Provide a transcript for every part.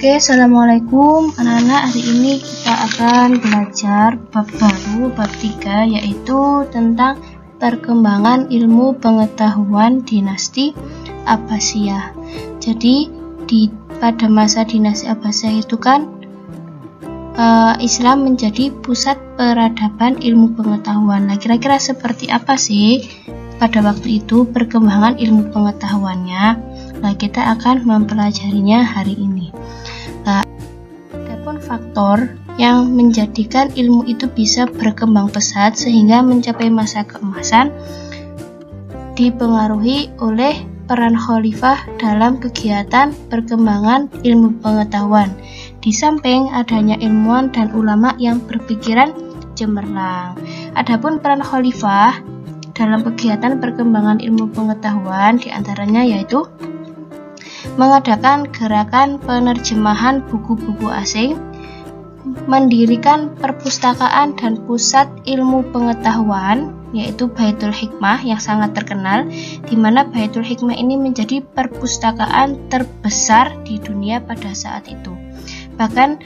Oke, assalamualaikum anak-anak. Hari ini kita akan belajar bab baru, bab 3, yaitu tentang perkembangan ilmu pengetahuan dinasti Abbasiyah. Jadi pada masa dinasti Abbasiyah itu kan Islam menjadi pusat peradaban ilmu pengetahuan. Nah, kira-kira seperti apa sih pada waktu itu perkembangan ilmu pengetahuannya? Nah, kita akan mempelajarinya hari ini. Adapun faktor yang menjadikan ilmu itu bisa berkembang pesat sehingga mencapai masa keemasan dipengaruhi oleh peran khalifah dalam kegiatan perkembangan ilmu pengetahuan. Di samping adanya ilmuwan dan ulama yang berpikiran cemerlang. Adapun peran khalifah dalam kegiatan perkembangan ilmu pengetahuan diantaranya yaitu mengadakan gerakan penerjemahan buku-buku asing, mendirikan perpustakaan dan pusat ilmu pengetahuan, yaitu Baitul Hikmah yang sangat terkenal, di mana Baitul Hikmah ini menjadi perpustakaan terbesar di dunia pada saat itu. Bahkan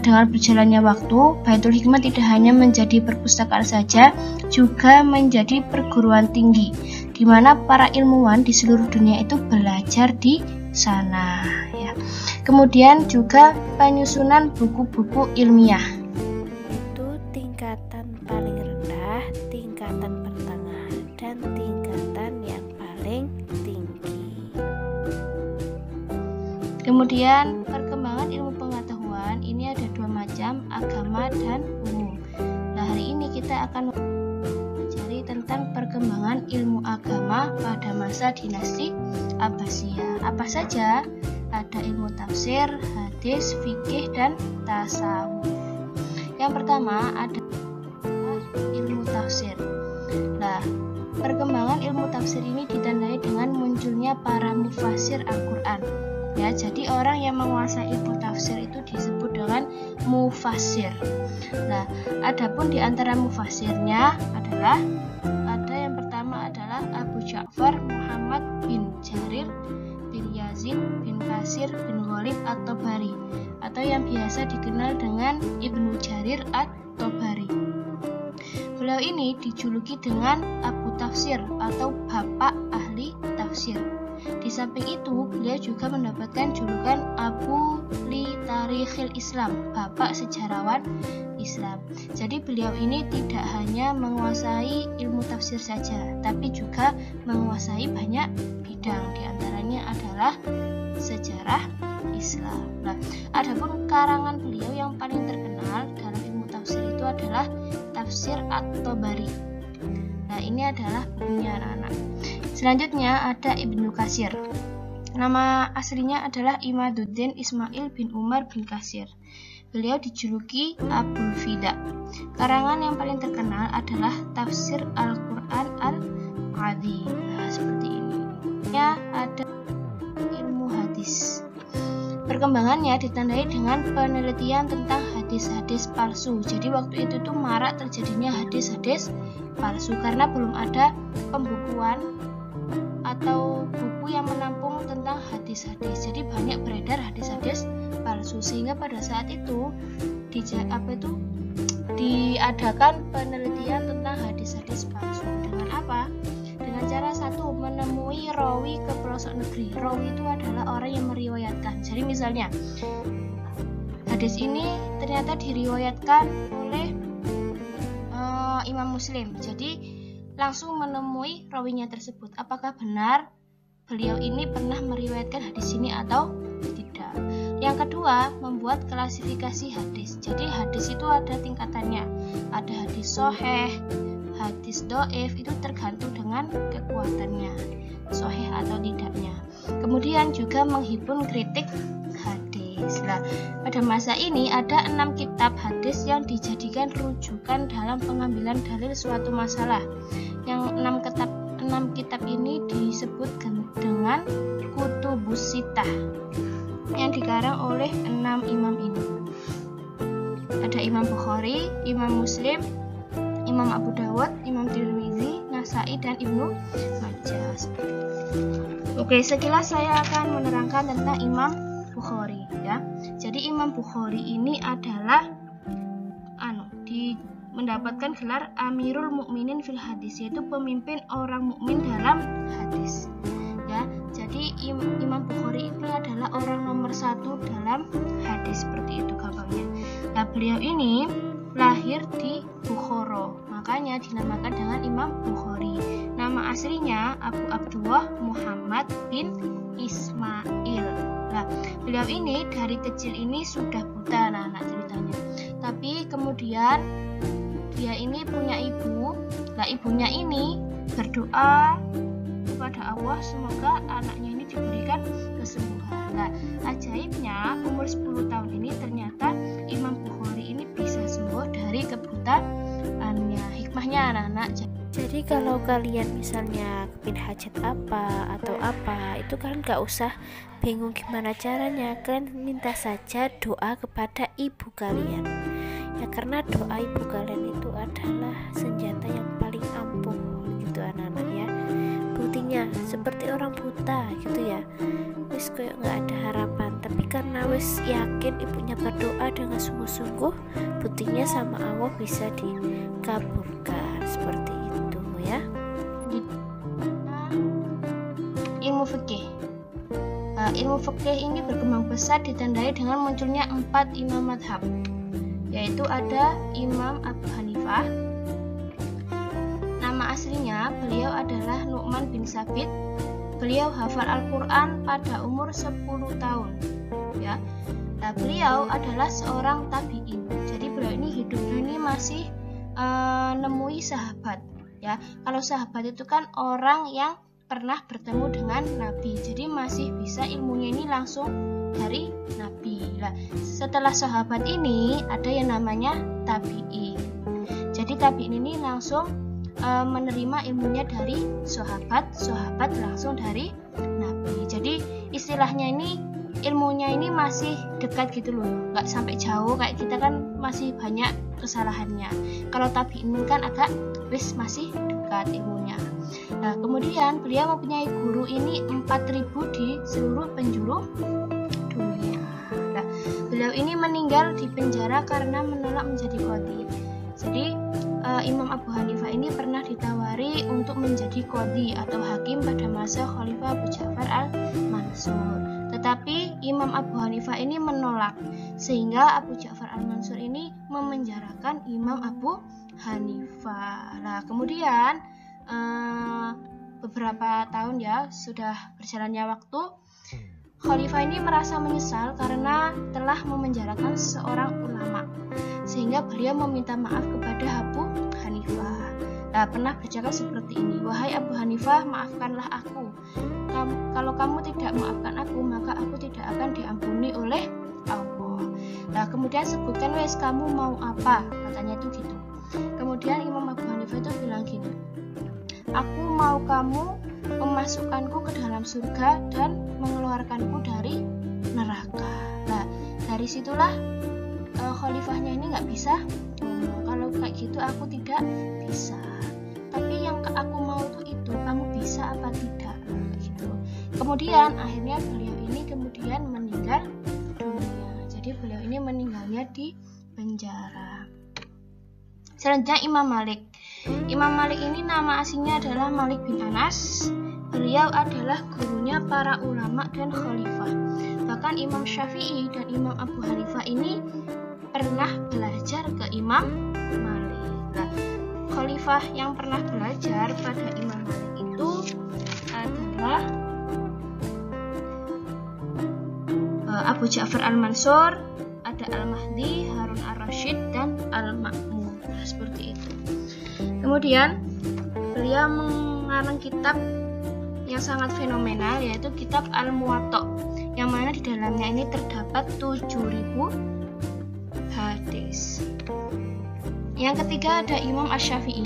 dengan berjalannya waktu, Baitul Hikmah tidak hanya menjadi perpustakaan saja, juga menjadi perguruan tinggi, di mana para ilmuwan di seluruh dunia itu belajar di sana. Ya. Kemudian juga penyusunan buku-buku ilmiah. Itu tingkatan paling rendah, tingkatan pertengahan, dan tingkatan yang paling tinggi. Kemudian perkembangan ilmu pengetahuan ini ada dua macam, agama dan umum. Nah, hari ini kita akan mencari tentang perkembangan ilmu agama pada masa dinasti Abbasiyah. Apa saja? Ada ilmu tafsir, hadis, fikih, dan tasawuf. Yang pertama ada ilmu tafsir. Nah, perkembangan ilmu tafsir ini ditandai dengan munculnya para mufassir Al-Quran. Ya, jadi orang yang menguasai ilmu tafsir itu disebut dengan mufassir. Nah, adapun di antara mufassirnya adalah yang pertama adalah Abu Ja'far Muhammad bin Jarir bin Yazid bin Kasir bin Ghalib at-Tabari, atau yang biasa dikenal dengan Ibnu Jarir at-Tabari. Beliau ini dijuluki dengan Abu Tafsir atau Bapak Ahli Tafsir. Di samping itu, beliau juga mendapatkan julukan Abu li Tarikhil Islam, Bapak Sejarawan Islam. Jadi beliau ini tidak hanya menguasai ilmu tafsir saja, tapi juga menguasai banyak bidang. Di antaranya adalah sejarah Islam. Nah, adapun karangan beliau yang paling terkenal dalam ilmu tafsir itu adalah Tafsir At-Tabari. Nah, ini adalah bukunya anak-anak. Selanjutnya ada Ibnu Katsir. Nama aslinya adalah Imaduddin Ismail bin Umar bin Katsir. Beliau dijuluki Abul Fida. Karangan yang paling terkenal adalah Tafsir Al-Quran Al-Azim. Nah, seperti ini. Ya, ada ilmu hadis. Perkembangannya ditandai dengan penelitian tentang hadis-hadis palsu. Jadi waktu itu tuh marak terjadinya hadis-hadis palsu karena belum ada pembukuan atau buku yang menampung tentang hadis-hadis. Jadi banyak beredar hadis-hadis palsu, sehingga pada saat itu diadakan penelitian tentang hadis-hadis palsu. Dengan apa? Dengan cara satu, menemui rawi ke pelosok negeri. Rawi itu adalah orang yang meriwayatkan. Jadi misalnya hadis ini ternyata diriwayatkan oleh Imam Muslim. Jadi langsung menemui rawinya tersebut. Apakah benar beliau ini pernah meriwayatkan hadis ini atau tidak? Yang kedua, membuat klasifikasi hadis. Jadi hadis itu ada tingkatannya. Ada hadis sahih, hadis dhaif, itu tergantung dengan kekuatannya, sahih atau tidaknya. Kemudian juga menghimpun kritik hadis. Nah, pada masa ini ada 6 kitab hadis yang dijadikan rujukan dalam pengambilan dalil suatu masalah. Yang 6 kitab ini disebut dengan Kutubus Sittah yang dikarang oleh 6 imam ini. Ada Imam Bukhari, Imam Muslim, Imam Abu Dawud, Imam Tirmizi, Nasai, dan Ibnu Majah. Oke, sekilas saya akan menerangkan tentang Imam Bukhari ya. Jadi Imam Bukhari ini adalah mendapatkan gelar Amirul Mukminin fil Hadis, yaitu pemimpin orang mukmin dalam hadis. Ya, jadi Imam Bukhari ini adalah orang nomor 1 dalam hadis, seperti itu gampangnya. Nah, beliau ini lahir di Bukhara, makanya dinamakan dengan Imam Bukhari. Nama aslinya Abu Abdullah Muhammad bin Ismail. Nah, beliau ini dari kecil ini sudah buta, anak-anak ceritanya. Tapi kemudian dia ini punya ibu. Nah, ibunya ini berdoa kepada Allah semoga anaknya ini diberikan kesembuhan. Nah, ajaibnya umur 10 tahun ini ternyata Imam Bukhari ini bisa sembuh dari kebutaannya. Hikmahnya anak-anak. Jadi kalau kalian misalnya kepin hajat apa atau apa, itu kalian gak usah bingung gimana caranya, kalian minta saja doa kepada ibu kalian. Ya, karena doa ibu kalian itu adalah senjata yang paling ampuh gitu anak-anak ya. Buktinya seperti orang buta gitu ya, wis kayak nggak ada harapan, tapi karena wis yakin ibunya berdoa dengan sungguh-sungguh, buktinya sama Allah bisa dikabulkan, seperti itu ya. Ilmu fikih. Ilmu fikih ini berkembang pesat ditandai dengan munculnya 4 imam madhab, yaitu ada Imam Abu Hanifah. Nama aslinya beliau adalah Nu'man bin Sabit. Beliau hafal Al-Quran pada umur 10 tahun ya. Nah, beliau adalah seorang tabi'in. Jadi beliau ini hidupnya ini masih nemui sahabat ya. Kalau sahabat itu kan orang yang pernah bertemu dengan Nabi, jadi masih bisa ilmunya ini langsung dari Nabi. Nah, setelah sahabat ini ada yang namanya tabi'in. Jadi tabi'in ini langsung menerima ilmunya dari sahabat langsung dari Nabi. Jadi istilahnya ini ilmunya ini masih dekat gitu loh, nggak sampai jauh kayak kita kan masih banyak kesalahannya. Kalau tabi'in kan agak masih dekat ilmunya. Nah, kemudian beliau mempunyai guru ini 4.000 di seluruh penjuru dunia. Nah, beliau ini meninggal di penjara karena menolak menjadi qadhi. Jadi Imam Abu Hanifah ini pernah ditawari untuk menjadi qadhi atau hakim pada masa Khalifah Abu Ja'far al-Mansur. Tetapi Imam Abu Hanifah ini menolak, sehingga Abu Ja'far al-Mansur ini memenjarakan Imam Abu Hanifah. Nah, kemudian beberapa tahun ya sudah berjalannya waktu, Khalifah ini merasa menyesal karena telah memenjarakan seorang ulama, sehingga beliau meminta maaf kepada Abu Hanifah. Nah, pernah bercakap seperti ini, "Wahai Abu Hanifah, maafkanlah aku. Kalau kamu tidak maafkan aku, maka aku tidak akan diampuni oleh Allah." Nah, kemudian sebutkan, "Wes, kamu mau apa?" katanya itu gitu. Kemudian Imam Abu Hanifah itu bilang gini, "Aku mau kamu memasukkanku ke dalam surga dan mengeluarkanku dari neraka." Nah, dari situlah khalifahnya ini nggak bisa ngomong, "Kalau kayak gitu aku tidak bisa. Tapi yang aku mau itu kamu bisa apa tidak?" Gitu. Kemudian akhirnya beliau ini kemudian meninggal dunia. Jadi beliau ini meninggalnya di penjara. Selanjutnya Imam Malik. Imam Malik ini nama aslinya adalah Malik bin Anas. Beliau adalah gurunya para ulama dan khalifah. Bahkan Imam Syafi'i dan Imam Abu Hanifah ini pernah belajar ke Imam Malik. Nah, khalifah yang pernah belajar pada Imam Malik itu adalah Abu Ja'far al-Mansur, ada Al-Mahdi, Harun ar-Rasyid, dan Al-Ma'mun. Seperti itu. Kemudian beliau mengarang kitab yang sangat fenomenal, yaitu kitab Al-Muwatta, yang mana di dalamnya ini terdapat 7.000 hadis. Yang ketiga ada Imam Asy-Syafi'i.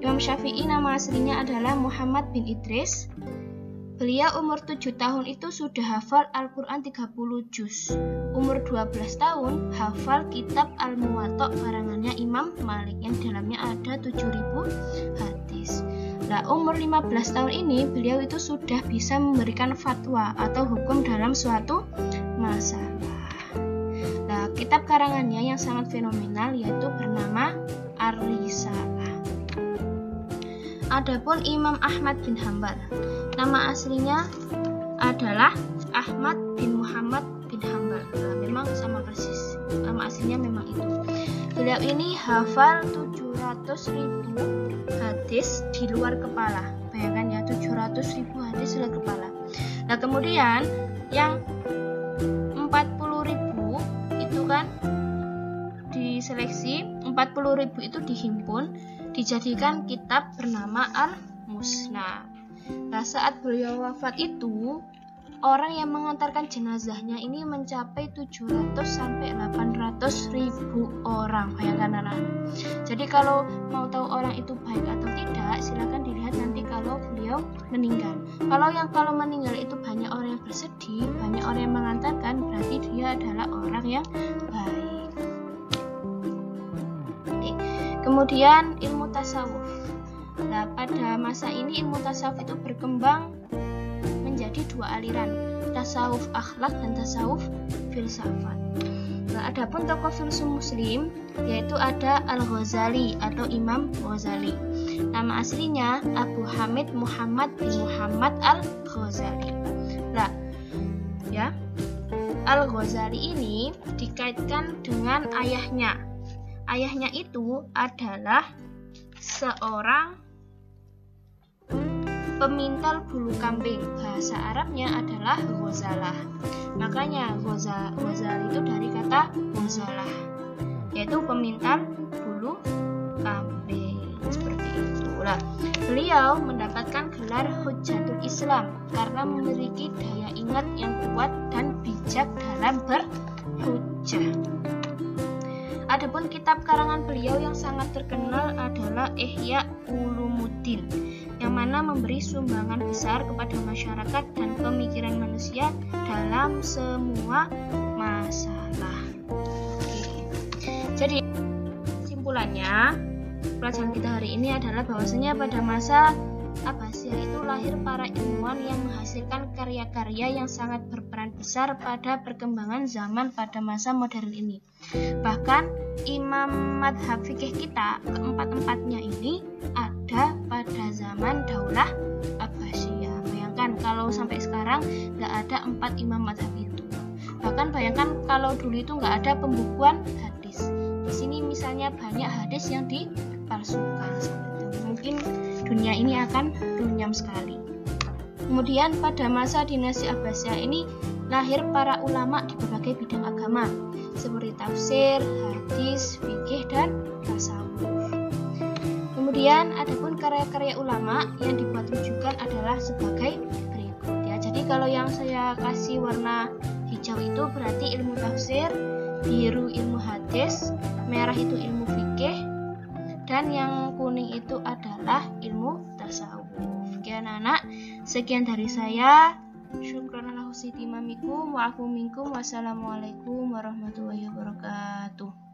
Imam Syafi'i nama aslinya adalah Muhammad bin Idris. Beliau umur 7 tahun itu sudah hafal Al-Quran 30 juz. Umur 12 tahun hafal kitab Al-Muwatta karangannya Imam Malik, yang dalamnya ada 7.000 hadis. Nah, umur 15 tahun ini beliau itu sudah bisa memberikan fatwa atau hukum dalam suatu masalah. Nah, kitab karangannya yang sangat fenomenal yaitu bernama Ar-Risalah. Adapun Imam Ahmad bin Hambal, nama aslinya adalah Ahmad bin Muhammad bin Hambal. Nah, memang sama persis, nama aslinya memang itu. Beliau ini hafal 700.000 hadis di luar kepala. Bayangkan ya, 700.000 hadis di luar kepala. Nah, kemudian yang 40.000 itu kan diseleksi, 40.000 itu dihimpun, dijadikan kitab bernama Al-Musnad. Nah, saat beliau wafat itu, orang yang mengantarkan jenazahnya ini mencapai 700 sampai 800.000 orang. Bayangkan anak-anak. Jadi kalau mau tahu orang itu baik atau tidak, silakan dilihat nanti kalau beliau meninggal. Kalau meninggal itu banyak orang yang bersedih, banyak orang yang mengantarkan, berarti dia adalah orang yang baik. Kemudian ilmu tasawuf. Nah, pada masa ini ilmu tasawuf itu berkembang menjadi dua aliran, tasawuf akhlak dan tasawuf filsafat. Nah, adapun tokoh filsuf muslim yaitu ada Al-Ghazali atau Imam Ghazali. Nama aslinya Abu Hamid Muhammad bin Muhammad Al-Ghazali. Nah, ya, Al-Ghazali ini dikaitkan dengan ayahnya. Ayahnya itu adalah seorang pemintal bulu kambing. Bahasa Arabnya adalah ghazalah. Makanya ghazal itu dari kata ghazalah, yaitu pemintal bulu kambing. Seperti itulah. Beliau mendapatkan gelar Hujjatul Islam karena memiliki daya ingat yang kuat dan bijak dalam berhujjah. Adapun kitab karangan beliau yang sangat terkenal adalah Ihya Ulumuddin, yang mana memberi sumbangan besar kepada masyarakat dan pemikiran manusia dalam semua masalah. Jadi kesimpulannya, pelajaran kita hari ini adalah bahwasanya pada masa Abbasiyah itu lahir para ilmuwan yang menghasilkan karya-karya yang sangat berperan besar pada perkembangan zaman pada masa modern ini. Bahkan imam madhab fikih kita keempat-empatnya ini ada pada zaman Daulah Abbasiyah. Bayangkan kalau sampai sekarang nggak ada 4 imam madhab itu. Bahkan bayangkan kalau dulu itu nggak ada pembukuan hadis. Di sini misalnya banyak hadis yang dipalsukan. Mungkin dunia ini akan runyam sekali. Kemudian pada masa dinasti Abbasiyah ini lahir para ulama di berbagai bidang agama seperti tafsir, hadis, fikih, dan tasawuf. Kemudian adapun karya-karya ulama yang dibuat rujukan adalah sebagai berikut ya. Jadi kalau yang saya kasih warna hijau itu berarti ilmu tafsir, biru ilmu hadis, merah itu ilmu fikih, dan yang kuning itu adalah ilmu tasawuf. Sekian anak, sekian dari saya. Syukran ala husni timamikum wa afu minkum. Wassalamualaikum warahmatullahi wabarakatuh.